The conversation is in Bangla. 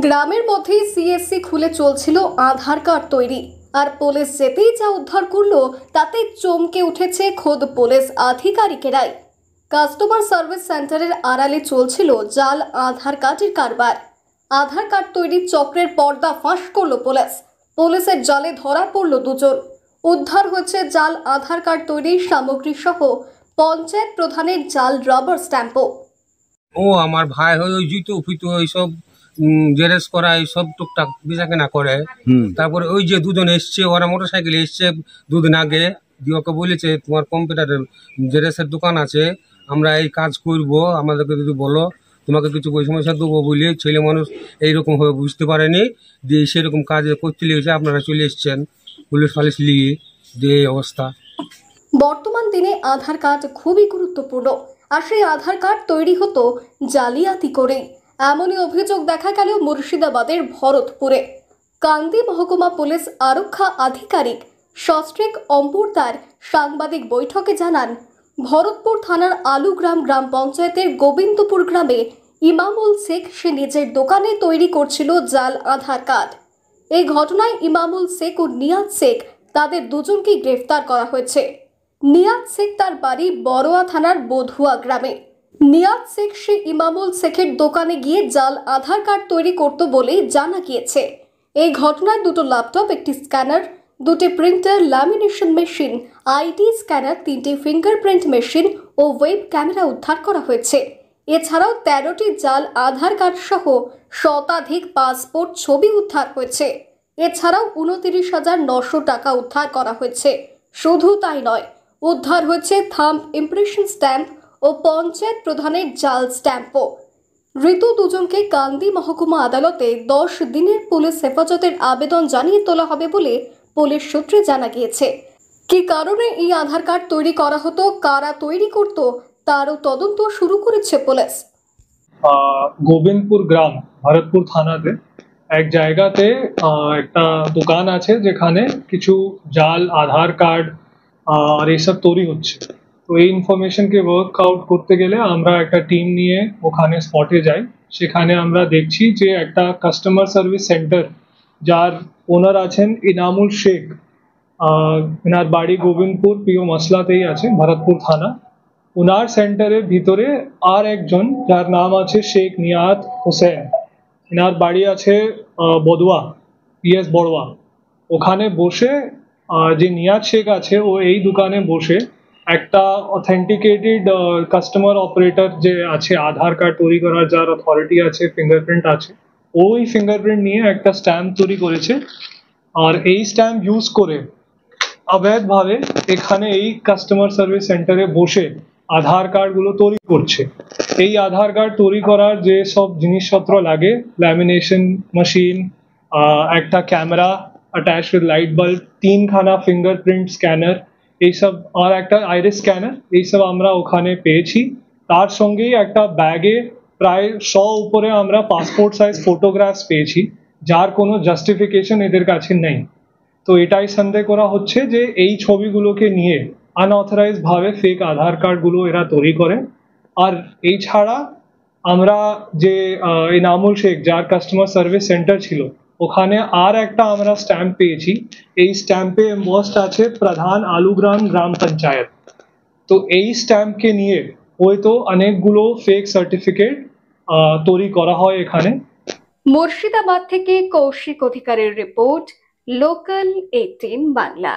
গ্রামের মধ্যেই সিএসসি খুলে চলছিল আধার কার্ড তৈরি, আর পুলিশ যেতেই যা উদ্ধার করলো তাতে চমকে উঠেছে খোদ পুলিশ আধিকারিকেরাই। কাস্টমার সার্ভিস সেন্টারের আড়ালে চলছিল জাল আধার কার্ডের কারবার। আধার কার্ড তৈরির চক্রের পর্দা ফাঁস করলো পুলিশ। পুলিশের জালে ধরা পড়লো দুজন। উদ্ধার হয়েছে জাল আধার কার্ড তৈরির সামগ্রী সহ পঞ্চায়েত প্রধানের জাল রাবার স্ট্যাম্পও। ও আমার ভাই হয় ওই জুতো ফুতো এইসব জেরেস করা এইসব টুকটাক বেচা কেনা করে। তারপরে ওই যে দুজন এসছে, ওরা মোটর সাইকেলে এসছে দুদিন আগে, দিয়ে ওকে বলেছে তোমার কম্পিউটারের জেরেসের দোকান আছে, আমরা এই কাজ করব, আমাদেরকে যদি বলো তোমাকে কিছু পয়সা ময়সা দেবো বলে। ছেলে মানুষ এইরকম ভাবে বুঝতে পারেনি, দিয়ে সেরকম কাজ করতে লেগেছে। আপনারা চলে এসছেন পুলিশ ফালিশ নিয়ে, যে এই অবস্থা। বর্তমান দিনে আধার কার্ড খুবই গুরুত্বপূর্ণ, আর সেই আধার কার্ড তৈরি হতো জালিয়াতি করে। এমনই অভিযোগ দেখা গেল মুর্শিদাবাদের ভরতপুরে। কান্দি মহকুমা পুলিশ আরক্ষা আধিকারিক সস্ত্রিক অম্বুরদার সাংবাদিক বৈঠকে জানান, ভরতপুর থানার আলুগ্রাম গ্রাম পঞ্চায়েতের গোবিন্দপুর গ্রামে ইমামুল শেখ সে নিজের দোকানে তৈরি করছিল জাল আধার কার্ড। এই ঘটনায় ইমামুল শেখ ও নিয়াজ শেখ তাদের দুজনকে গ্রেফতার করা হয়েছে। নিয়াজ শেখ তার বাড়ি বড়োয়া থানার বধুয়া গ্রামে। নিয়াজ শেখ সে ইমামুল শেখের দোকানে গিয়ে জাল আধার কার্ড তৈরি করত বলেই জানা গিয়েছে। এই ঘটনায় দুটো ল্যাপটপ, একটি স্ক্যানার, দুটি printer, lamination machine, ID scanner, 3টি ফিঙ্গারপ্রিন্ট মেশিন ও ওয়েব ক্যামেরা উদ্ধার করা হয়েছে। এছাড়াও 13টি জাল আধার কার্ড সহ শতাধিক পাসপোর্ট ছবি উদ্ধার হয়েছে। এছাড়াও 29,900 টাকা উদ্ধার করা হয়েছে। শুধু তাই নয়, উদ্ধার হয়েছে থাম্ব ইমপ্রেশন স্ট্যাম্প ও পঞ্চায়েত প্রধানের জাল স্ট্যাম্পও। ধৃত দুজনকে কান্দি মহকুমা আদালতে 10 দিনের পুলিশ হেফাজতের আবেদন জানিয়ে তোলা হবে বলে পুলিশ সূত্রে জানা গিয়েছে। কি কারণে এই আধার কার্ড তৈরি করা হতো, কারা তৈরি করত, তারও তদন্ত শুরু করেছে পুলিশ। গোবিন্দপুর গ্রাম ভরতপুর থানাতে এক জায়গাতে একটা দোকান আছে যেখানে কিছু জাল আধার কার্ড আর এইসব তৈরি হচ্ছে। তো এই ইনফরমেশনকে ওয়ার্ক আউট করতে গেলে আমরা একটা টিম নিয়ে ওখানে স্পটে যাই। সেখানে আমরা দেখছি যে একটা কাস্টমার সার্ভিস সেন্টার যার ওনার আছেন ইনামুল শেখ, এনার বাড়ি গোবিন্দপুর পিও মশলাতেই আছে, ভরতপুর থানা। ওনার সেন্টারের ভিতরে আর একজন যার নাম আছে শেখ নিয়াত হোসেন, এনার বাড়ি আছে বদুয়া পিএস বড়ুয়া। ওখানে বসে যে নিয়াজ শেখ আছে ও এই দোকানে বসে একটা অথেন্টিকেটেড কাস্টমার অপারেটর যে আছে, আধার কার্ড তৈরি করার যার অথরিটি আছে, ফিঙ্গারপ্রিন্ট আছে, ওই ফিঙ্গারপ্রিন্ট নিয়ে একটা স্ট্যাম্প তৈরি করেছে। আর এই স্ট্যাম্প ইউজ করে অবৈধভাবে এখানে এই কাস্টমার সার্ভিস সেন্টারে বসে আধার কার্ডগুলো তৈরি করছে। এই আধার কার্ড তৈরি করার যে সব জিনিসপত্র লাগে, ল্যামিনেশন মেশিন, একটা camera attach with light bulb, 3খানা ফিঙ্গারপ্রিন্ট স্ক্যানার, এইসব, আর একটা আইরিস স্ক্যানার, এইসব আমরা ওখানে পেয়েছি। তার সঙ্গেই একটা ব্যাগে প্রায় 100 উপরে আমরা পাসপোর্ট সাইজ ফটোগ্রাফস পেয়েছি, যার কোনো জাস্টিফিকেশন এদের কাছে নেই। তো এটাই সন্দেহ করা হচ্ছে যে এই ছবিগুলোকে নিয়ে আনঅথরাইজড ভাবে ফেক আধার কার্ডগুলো এরা তৈরি করে। আর এই ছাড়া আমরা যে ইনামুল শেখ যার কাস্টমার সার্ভিস সেন্টার ছিল, ওখানে আর একটা আমরা স্ট্যাম্প পেয়েছি। এই স্ট্যাম্পে এমবসড আছে প্রধান আলুগ্রাম গ্রাম পঞ্চায়েত। তো এই স্ট্যাম্পকে নিয়ে হয়তো অনেকগুলো ফেক সার্টিফিকেট তৈরি করা হয় এখানে। মুর্শিদাবাদ থেকে কৌশিক অধিকারের রিপোর্ট, লোকাল 18 বাংলা।